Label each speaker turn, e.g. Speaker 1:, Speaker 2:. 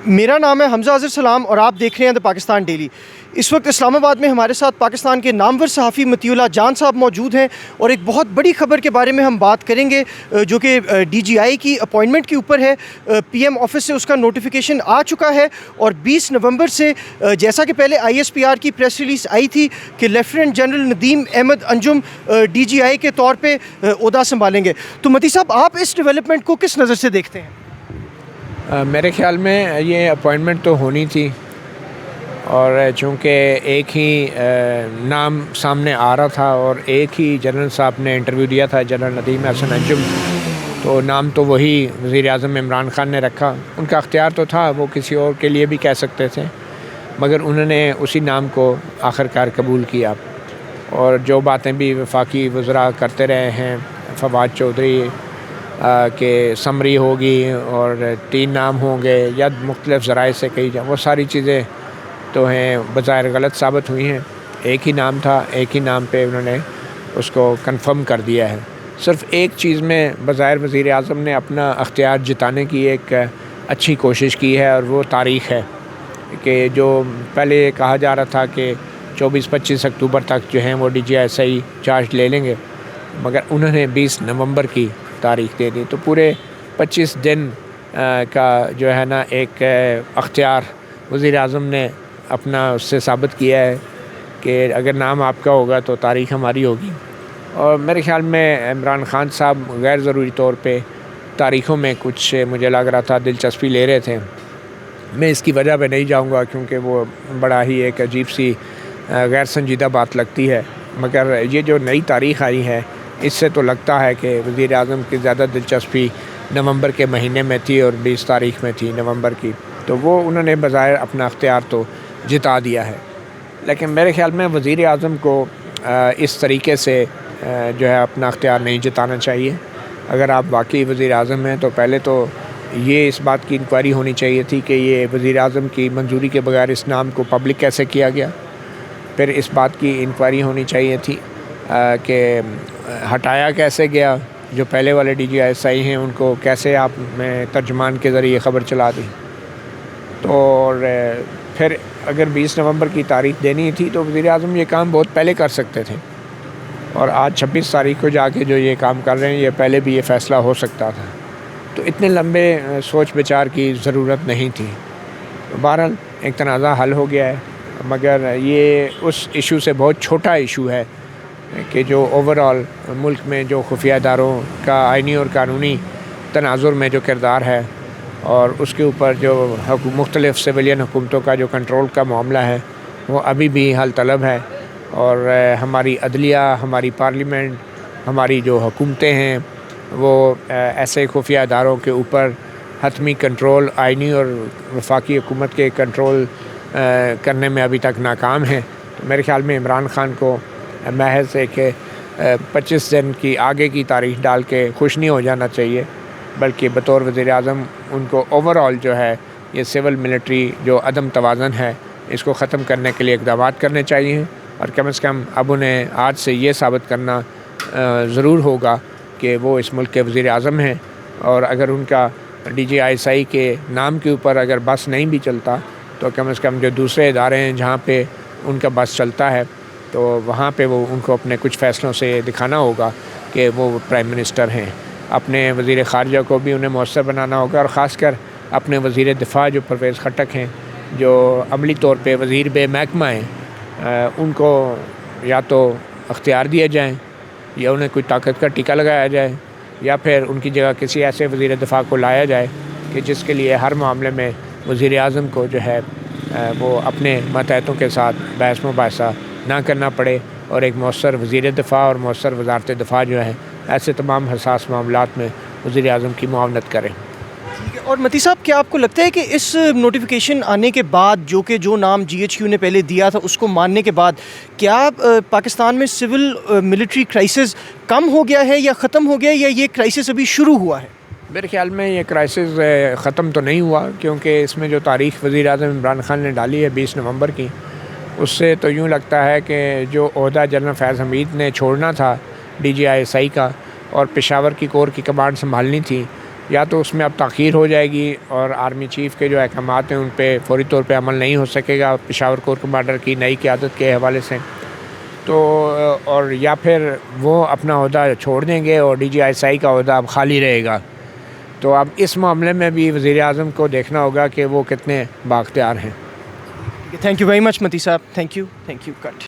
Speaker 1: میرا نام ہے حمزہ اظہر سلام اور آپ دیکھ رہے ہیں دا پاکستان ڈیلی۔ اس وقت اسلام آباد میں ہمارے ساتھ پاکستان کے نامور صحافی مطیع اللہ جان صاحب موجود ہیں اور ایک بہت بڑی خبر کے بارے میں ہم بات کریں گے جو کہ ڈی جی آئی کی اپوائنٹمنٹ کے اوپر ہے۔ پی ایم آفس سے اس کا نوٹیفیکیشن آ چکا ہے اور 20 نومبر سے جیسا کہ پہلے آئی ایس پی آر کی پریس ریلیز آئی تھی کہ لیفٹیننٹ جنرل ندیم احمد انجم ڈی جی آئی کے طور پہ عہدہ سنبھالیں گے۔ تو مطیع صاحب، آپ اس ڈیولپمنٹ کو کس نظر سے دیکھتے ہیں؟
Speaker 2: میرے خیال میں یہ اپوائنٹمنٹ تو ہونی تھی، اور چونکہ ایک ہی نام سامنے آ رہا تھا اور ایک ہی جنرل صاحب نے انٹرویو دیا تھا، جنرل ندیم احسن انجم، تو نام تو وہی وزیر اعظم عمران خان نے رکھا۔ ان کا اختیار تو تھا، وہ کسی اور کے لیے بھی کہہ سکتے تھے، مگر انہوں نے اسی نام کو آخرکار قبول کیا۔ اور جو باتیں بھی وفاقی وزراء کرتے رہے ہیں، فواد چودھری کہ سمری ہوگی اور 3 نام ہوں گے یا مختلف ذرائع سے کہی جائے، وہ ساری چیزیں تو ہیں بظاہر غلط ثابت ہوئی ہیں۔ ایک ہی نام تھا، ایک ہی نام پہ انہوں نے اس کو کنفرم کر دیا ہے۔ صرف ایک چیز میں بظاہر وزیر اعظم نے اپنا اختیار جتانے کی ایک اچھی کوشش کی ہے، اور وہ تاریخ ہے کہ جو پہلے کہا جا رہا تھا کہ 24-25 اکتوبر تک جو ہیں وہ ڈی جی آئی صحیح چارج لے لیں گے، مگر انہوں نے 20 نومبر کی تاریخ دے دی۔ تو پورے 25 دن کا جو ہے نا ایک اختیار وزیر اعظم نے اپنا اس سے ثابت کیا ہے کہ اگر نام آپ کا ہوگا تو تاریخ ہماری ہوگی۔ اور میرے خیال میں عمران خان صاحب غیر ضروری طور پہ تاریخوں میں کچھ مجھے لگ رہا تھا دلچسپی لے رہے تھے۔ میں اس کی وجہ پہ نہیں جاؤں گا کیونکہ وہ بڑا ہی ایک عجیب سی غیر سنجیدہ بات لگتی ہے، مگر یہ جو نئی تاریخ آئی ہے اس سے تو لگتا ہے کہ وزیر اعظم کی زیادہ دلچسپی نومبر کے مہینے میں تھی اور 20 تاریخ میں تھی نومبر کی، تو وہ انہوں نے بظاہر اپنا اختیار تو جتا دیا ہے۔ لیکن میرے خیال میں وزیر اعظم کو اس طریقے سے جو ہے اپنا اختیار نہیں جتانا چاہیے۔ اگر آپ واقعی وزیر اعظم ہیں تو پہلے تو یہ اس بات کی انکوائری ہونی چاہیے تھی کہ یہ وزیر اعظم کی منظوری کے بغیر اس نام کو پبلک کیسے کیا گیا۔ پھر اس بات کی انکوائری ہونی چاہیے تھی کہ ہٹایا کیسے گیا، جو پہلے والے ڈی جی آئی صحیح ہیں ان کو کیسے آپ میں ترجمان کے ذریعے خبر چلا دی۔ تو اور پھر اگر 20 نومبر کی تاریخ دینی تھی تو وزیر اعظم یہ کام بہت پہلے کر سکتے تھے، اور آج 26 تاریخ کو جا کے جو یہ کام کر رہے ہیں یہ پہلے بھی یہ فیصلہ ہو سکتا تھا۔ تو اتنے لمبے سوچ بچار کی ضرورت نہیں تھی۔ بہرحال ایک تنازع حل ہو گیا ہے، مگر یہ اس ایشو سے بہت چھوٹا ایشو ہے کہ جو اوور آل ملک میں جو خفیہ اداروں کا آئینی اور قانونی تناظر میں جو کردار ہے، اور اس کے اوپر جو مختلف سویلین حکومتوں کا جو کنٹرول کا معاملہ ہے، وہ ابھی بھی حل طلب ہے۔ اور ہماری عدلیہ، ہماری پارلیمنٹ، ہماری جو حکومتیں ہیں، وہ ایسے خفیہ اداروں کے اوپر حتمی کنٹرول آئینی اور وفاقی حکومت کے کنٹرول کرنے میں ابھی تک ناکام ہیں۔ تو میرے خیال میں عمران خان کو محض ایک 25 دن کی آگے کی تاریخ ڈال کے خوش نہیں ہو جانا چاہیے، بلکہ بطور وزیر اعظم ان کو اوور آل جو ہے یہ سول ملٹری جو عدم توازن ہے اس کو ختم کرنے کے لیے اقدامات کرنے چاہیے، اور کم از کم اب انہیں آج سے یہ ثابت کرنا ضرور ہوگا کہ وہ اس ملک کے وزیر اعظم ہیں۔ اور اگر ان کا ڈی جی آئی صحیح کے نام کے اوپر اگر بس نہیں بھی چلتا تو کم از کم جو دوسرے ادارے ہیں جہاں پہ ان کا بس چلتا ہے تو وہاں پہ وہ ان کو اپنے کچھ فیصلوں سے دکھانا ہوگا کہ وہ پرائم منسٹر ہیں۔ اپنے وزیر خارجہ کو بھی انہیں مؤثر بنانا ہوگا، اور خاص کر اپنے وزیر دفاع جو پرویز خٹک ہیں، جو عملی طور پہ وزیر بے محکمہ ہیں، ان کو یا تو اختیار دیا جائیں یا انہیں کوئی طاقت کا ٹیکہ لگایا جائے، یا پھر ان کی جگہ کسی ایسے وزیر دفاع کو لایا جائے کہ جس کے لیے ہر معاملے میں وزیر اعظم کو جو ہے وہ اپنے ماتحتوں کے ساتھ بحث مباحثہ نہ کرنا پڑے، اور ایک مؤثر وزیر دفاع اور مؤثر وزارت دفاع جو ہے ایسے تمام حساس معاملات میں وزیر اعظم کی معاونت کریں۔
Speaker 1: اور مطیع صاحب، کیا آپ کو لگتا ہے کہ اس نوٹیفیکیشن آنے کے بعد جو نام جی ایچ کیو نے پہلے دیا تھا اس کو ماننے کے بعد کیا پاکستان میں سول ملٹری کرائسس کم ہو گیا ہے یا ختم ہو گیا ہے، یا یہ کرائسس ابھی شروع ہوا ہے؟
Speaker 2: میرے خیال میں یہ کرائسس ختم تو نہیں ہوا، کیونکہ اس میں جو تاریخ وزیر اعظم عمران خان نے ڈالی ہے 20 نومبر کی، اس سے تو یوں لگتا ہے کہ جو عہدہ جنرل فیض حمید نے چھوڑنا تھا D G I S I کا اور پشاور کی کور کی کمانڈ سنبھالنی تھی، یا تو اس میں اب تاخیر ہو جائے گی اور آرمی چیف کے جو احکامات ہیں ان پہ فوری طور پہ عمل نہیں ہو سکے گا پشاور کور کمانڈر کی نئی قیادت کے حوالے سے، تو اور یا پھر وہ اپنا عہدہ چھوڑ دیں گے اور DGI کا عہدہ اب خالی رہے گا. تو اب اس معاملے میں بھی وزیر اعظم کو دیکھنا ہوگا کہ وہ کتنے بااختیار ہیں.
Speaker 1: تھینک یو ویری مچ متی صاحب. Thank you. کٹ.